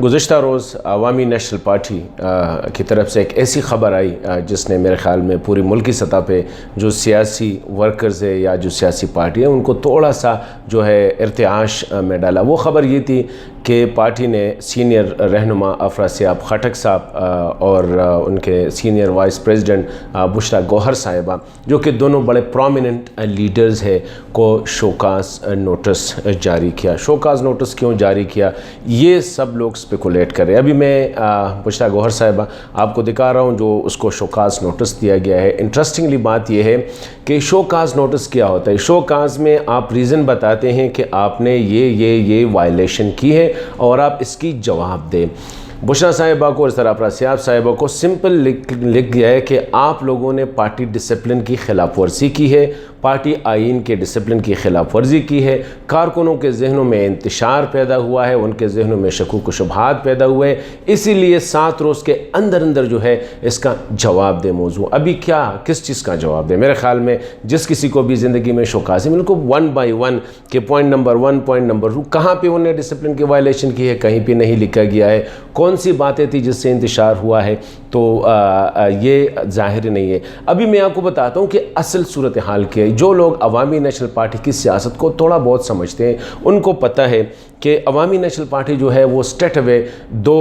گزشتہ روز عوامی national party کی طرف سے ایک ایسی خبر آئی جس نے میرے خیال میں پوری ملکی سطح پہ جو سیاسی ورکرز ہے یا جو سیاسی پارٹی ہیں ان کو تھوڑا سا جو ہے ارتعاش میں ڈالا۔ وہ خبر یہ تھی کہ پارٹی نے سینئر رہنما افراسیاب خٹک صاحب اور ان کے سینئر وائس پریزیڈنٹ بشرا گوہر صاحبہ جو کہ دونوں بڑے پرومیننٹ لیڈرز ہیں کو شوکاز نوٹس جاری کیا۔ شوکاز نوٹس کیوں جاری کیا یہ سب لوگ سپیکولیٹ کر رہے ہیں۔ ابھی میں بشرا گوہر صاحبہ آپ کو دکھا رہا ہوں جو اس کو شوکاز نوٹس دیا گیا ہے۔ انٹرسٹنگلی بات یہ ہے کہ شوکاز نوٹس کیا ہوتا ہے؟ شوکاز میں آپ ریزن بتاتے ہیں کہ آپ نے یہ وائلیشن کی ہے اور آپ اس کی جواب دیں۔ بشرا صاحبہ کو اس طرح افراسیاب صاحبہ کو سمپل لکھ گیا ہے کہ آپ لوگوں نے پارٹی ڈسپلن کی خلاف ورزی کی ہے، پارٹی آئین کے ڈسپلن کی خلاف ورزی کی ہے، کارکنوں کے ذہنوں میں انتشار پیدا ہوا ہے، ان کے ذہنوں میں شکوک و شبہات پیدا ہوئے، اسی لیے 7 روز کے اندر جو ہے اس کا جواب دے موضوع۔ ابھی کس چیز کا جواب دے؟ میرے خیال میں جس کسی کو بھی زندگی میں شوکازی ان کو 1 بائی 1 کہ پوائنٹ نمبر 1 پوائنٹ نمبر 2 کہاں پہ انہوں نے ڈسپلن کی وائلیشن کی ہے کہیں پہ نہیں لکھا گیا ہے، کون سی باتیں تھی جس سے انتشار ہوا ہے، تو یہ ظاہر نہیں ہے۔ ابھی میں آپ کو بتاتا ہوں کہ اصل صورتحال کیا ہے۔ جو لوگ عوامی نیشنل پارٹی کی سیاست کو تھوڑا بہت سمجھتے ہیں ان کو پتہ ہے کہ عوامی نیشنل پارٹی جو ہے وہ اسٹریٹ اوے 2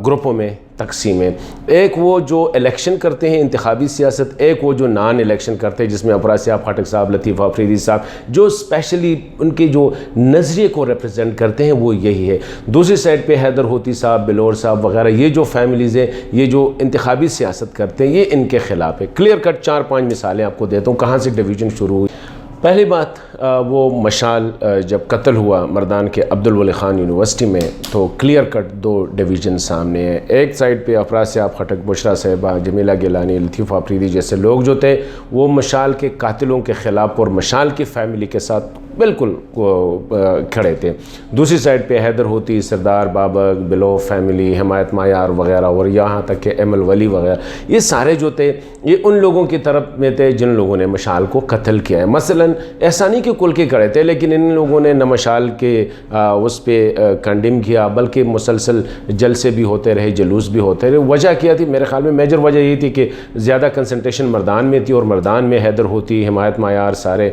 گروپوں میں تقسیم ہے۔ ایک وہ جو الیکشن کرتے ہیں انتخابی سیاست، ایک وہ جو نان الیکشن کرتے ہیں جس میں افراسیاب کھٹک صاحب، لطیفہ افریدی صاحب جو اسپیشلی ان کے جو نظریے کو ریپرزینٹ کرتے ہیں وہ یہی ہے۔ دوسری سائڈ پہ حیدر ہوتی صاحب، بلور صاحب وغیرہ یہ جو فیملیز ہیں یہ جو انتخابی سیاست کرتے ہیں یہ ان کے خلاف ہے۔ کلیئر کٹ 4-5 مثالیں آپ کو دیتا ہوں کہاں سے ڈویژن شروع ہوئی۔ پہلی بات وہ مشال جب قتل ہوا مردان کے عبدالولی خان یونیورسٹی میں تو کلیئر کٹ 2 ڈویژن سامنے ہیں۔ ایک سائڈ پہ افراسیاب کھٹک، بشرا صاحبہ، جمیلہ گیلانی، لطیفہ افریدی جیسے لوگ جو تھے وہ مشال کے قاتلوں کے خلاف اور مشال کی فیملی کے ساتھ بالکل کھڑے تھے۔ دوسری سائڈ پہ حیدر ہوتی، سردار بابک، بلو فیملی، حمایت معیار وغیرہ اور یہاں تک کہ ایم الولی وغیرہ یہ سارے جو تھے یہ ان لوگوں کی طرف میں تھے جن لوگوں نے مشال کو قتل کیا ہے۔ مثلا ایسا نہیں کہ کل کے کھڑے تھے لیکن ان لوگوں نے نہ مشال کے اس پہ کنڈیم کیا بلکہ مسلسل جلسے بھی ہوتے رہے، جلوس بھی ہوتے رہے۔ وجہ کیا تھی؟ میرے خیال میں میجر وجہ یہ تھی کہ زیادہ کنسنٹریشن مردان میں تھی اور مردان میں حیدر ہوتی، حمایت معیار سارے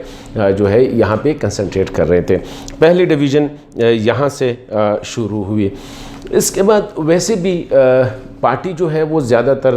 جو ہے یہاں پہ کنسنٹریٹ کر رہے تھے۔ پہلی ڈویژن یہاں سے شروع ہوئی۔ اس کے بعد ویسے بھی پارٹی جو ہے وہ زیادہ تر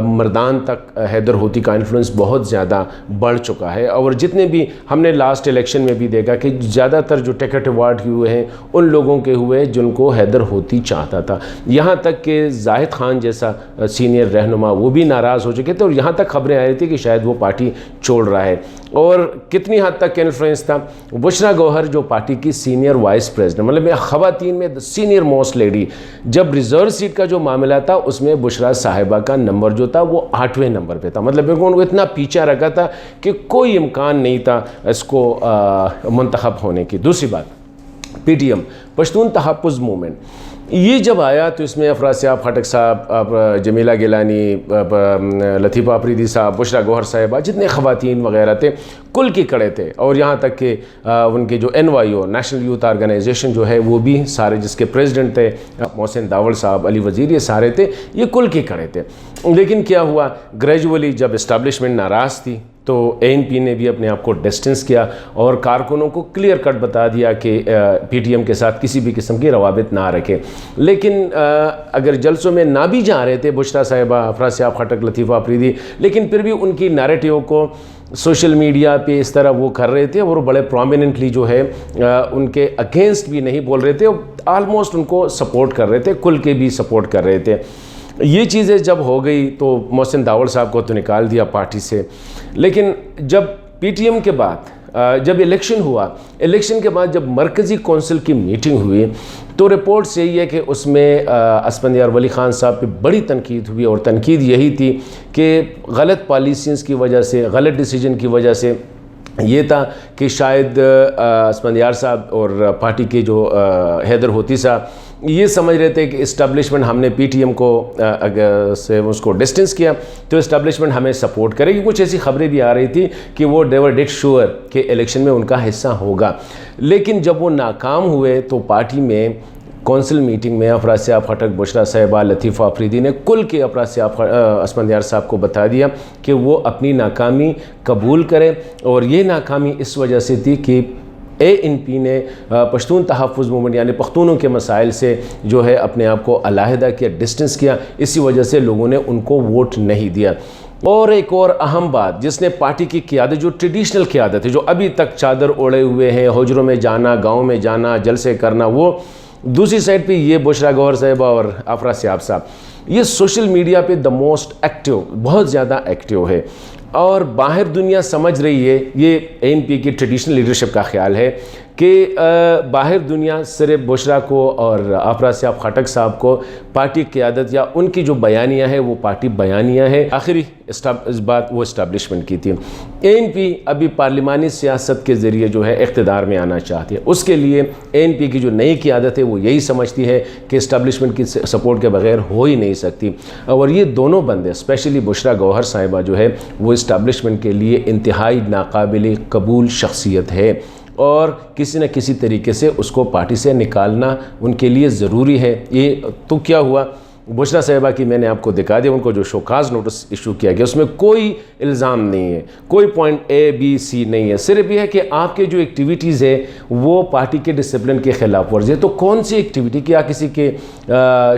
مردان تک حیدر ہوتی کا انفلوئنس بہت زیادہ بڑھ چکا ہے اور جتنے بھی ہم نے لاسٹ الیکشن میں بھی دیکھا کہ زیادہ تر جو ٹکٹ ایوارڈ ہوئے ہیں ان لوگوں کے ہوئے جن کو حیدر ہوتی چاہتا تھا، یہاں تک کہ زاہد خان جیسا سینئر رہنما وہ بھی ناراض ہو چکے تھے اور یہاں تک خبریں آ رہی تھی کہ شاید وہ پارٹی چھوڑ رہا ہے۔ اور کتنی حد تک انفلوئنس تھا؟ بشرا گوہر جو پارٹی کی سینئر وائس پریزیڈنٹ مطلب خواتین میں سینئر موسٹ لیڈی، جب ریزرو سیٹ کا جو معاملہ تھا اس میں بشرا صاحبہ کا نمبر جو تھا وہ 8ویں نمبر پہ تھا، مطلب ان کو اتنا پیچھا رکھا تھا کہ کوئی امکان نہیں تھا اس کو منتخب ہونے کی۔ دوسری بات PTM پشتون تحفظ موومنٹ یہ جب آیا تو اس میں افراسیاب کھٹک صاحب، جمیلہ گیلانی، لطیفہ افریدی صاحب، بشرا گوہر صاحبہ جتنے خواتین وغیرہ تھے کل کی کڑے تھے اور یہاں تک کہ ان کے جو NYO نیشنل یوتھ آرگنائزیشن جو ہے وہ بھی سارے جس کے پریزیڈنٹ تھے محسن داول صاحب، علی وزیر یہ سارے تھے، یہ کل کی کڑے تھے۔ لیکن کیا ہوا گریجولی جب اسٹیبلشمنٹ ناراض تھی تو ANP نے بھی اپنے آپ کو ڈسٹنس کیا اور کارکنوں کو کلیئر کٹ بتا دیا کہ PTM کے ساتھ کسی بھی قسم کی روابط نہ رکھیں۔ لیکن اگر جلسوں میں نہ بھی جا رہے تھے بشرا صاحبہ، افراسیاب کھٹک، لطیفہ افریدی، لیکن پھر بھی ان کی نیریٹیو کو سوشل میڈیا پہ اس طرح وہ کر رہے تھے اور بڑے پرومیننٹلی جو ہے ان کے اگینسٹ بھی نہیں بول رہے تھے، آلموسٹ ان کو سپورٹ کر رہے تھے، کل کے بھی سپورٹ کر رہے تھے۔ یہ چیزیں جب ہو گئی تو محسن داول صاحب کو تو نکال دیا پارٹی سے، لیکن جب PTM کے بعد جب الیکشن ہوا، الیکشن کے بعد جب مرکزی کونسل کی میٹنگ ہوئی تو رپورٹس یہی ہے کہ اس میں اسفندیار ولی خان صاحب پہ بڑی تنقید ہوئی اور تنقید یہی تھی کہ غلط پالیسیز کی وجہ سے، غلط ڈیسیجن کی وجہ سے یہ تھا کہ شاید اسفندیار صاحب اور پارٹی کے جو حیدر ہوتی صاحب یہ سمجھ رہے تھے کہ اسٹیبلشمنٹ ہم نے PTM کو اگر سے اس کو ڈسٹنس کیا تو اسٹیبلشمنٹ ہمیں سپورٹ کرے گی۔ کچھ ایسی خبریں بھی آ رہی تھی کہ وہ ڈیور ڈیٹ شور کہ الیکشن میں ان کا حصہ ہوگا، لیکن جب وہ ناکام ہوئے تو پارٹی میں کونسل میٹنگ میں افراسیاب خٹک، بشرا صاحبہ، لطیفہ آفریدی نے کل کے افراسیاب اسفندیار صاحب کو بتا دیا کہ وہ اپنی ناکامی قبول کرے، اور یہ ناکامی اس وجہ سے تھی کہ ANP نے پشتون تحفظ موومنٹ یعنی پختونوں کے مسائل سے جو ہے اپنے آپ کو علیحدہ کیا، ڈسٹنس کیا، اسی وجہ سے لوگوں نے ان کو ووٹ نہیں دیا۔ اور ایک اور اہم بات جس نے پارٹی کی قیادت، جو ٹریڈیشنل قیادت ہے، جو ابھی تک چادر اوڑے ہوئے ہیں، حجروں میں جانا، گاؤں میں جانا، جلسے کرنا، وہ دوسری سائڈ پہ یہ بشرا گوہر صاحبہ اور افراسیاب صاحب یہ سوشل میڈیا پہ دا موسٹ ایکٹیو، بہت زیادہ ایکٹیو ہے، اور باہر دنیا سمجھ رہی ہے، یہ ANP کی ٹریڈیشنل لیڈرشپ کا خیال ہے کہ باہر دنیا صرف بشرا کو اور افراسیاب خٹک صاحب کو پارٹی قیادت یا ان کی جو بیانیہ ہے وہ پارٹی بیانیہ ہے۔ آخری اس بات وہ اسٹیبلشمنٹ کی تھی۔ ANP ابھی پارلیمانی سیاست کے ذریعے جو ہے اقتدار میں آنا چاہتی ہے، اس کے لیے ANP کی جو نئی قیادت ہے وہ یہی سمجھتی ہے کہ اسٹیبلشمنٹ کی سپورٹ کے بغیر ہو ہی نہیں سکتی، اور یہ دونوں بندے اسپیشلی بشرا گوہر صاحبہ جو ہے وہ اسٹیبلشمنٹ کے لیے انتہائی ناقابل قبول شخصیت ہے، اور کسی نہ کسی طریقے سے اس کو پارٹی سے نکالنا ان کے لیے ضروری ہے۔ یہ تو کیا ہوا، بشرا صاحبہ کی میں نے آپ کو دکھا دیا، ان کو جو شوکازنوٹس ایشو کیا گیا اس میں کوئی الزام نہیں ہے، کوئی پوائنٹ A B C نہیں ہے، صرف یہ ہے کہ آپ کے جو ایکٹیویٹیز ہے وہ پارٹی کے ڈسپلن کے خلاف ورزی ہے۔ تو کون سی ایکٹیویٹی، کیا کسی کے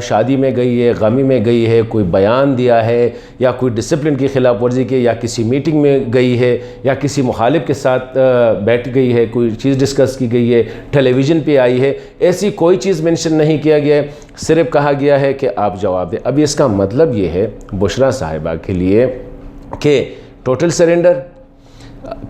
شادی میں گئی ہے، غمی میں گئی ہے، کوئی بیان دیا ہے، یا کوئی ڈسپلن کی خلاف ورزی کی، یا کسی میٹنگ میں گئی ہے، یا کسی مخالف کے ساتھ بیٹھ گئی ہے، کوئی چیز ڈسکس کی گئی ہے، ٹیلی ویژن پہ آئی ہے، ایسی کوئی چیز مینشن نہیں کیا گیا ہے، صرف کہا گیا ہے کہ آپ جواب دیں۔ اب اس کا مطلب یہ ہے بشرا صاحبہ کے لیے کہ ٹوٹل سرنڈر،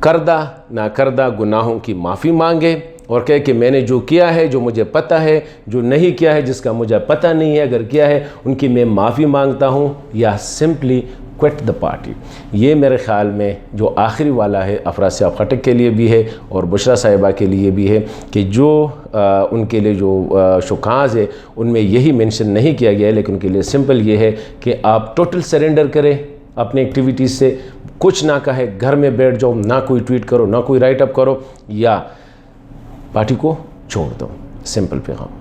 کردہ ناکردہ گناہوں کی معافی مانگے، اور کہے کہ میں نے جو کیا ہے، جو مجھے پتہ ہے، جو نہیں کیا ہے، جس کا مجھے پتہ نہیں ہے، اگر کیا ہے ان کی میں معافی مانگتا ہوں، یا سمپلی کوئٹ دا پارٹی۔ یہ میرے خیال میں جو آخری والا ہے افراسیاب خٹک کے لیے بھی ہے اور بشرا صاحبہ کے لیے بھی ہے، کہ جو ان کے لیے جو شوکاز ہے ان میں یہی مینشن نہیں کیا گیا ہے، لیکن ان کے لیے سمپل یہ ہے کہ آپ ٹوٹل سرنڈر کریں اپنے ایکٹیویٹیز سے، کچھ نہ کہے، گھر میں بیٹھ جاؤ، نہ کوئی ٹویٹ کرو، نہ کوئی رائٹ اپ کرو، یا پارٹی کو چھوڑ دو، سمپل پیغام۔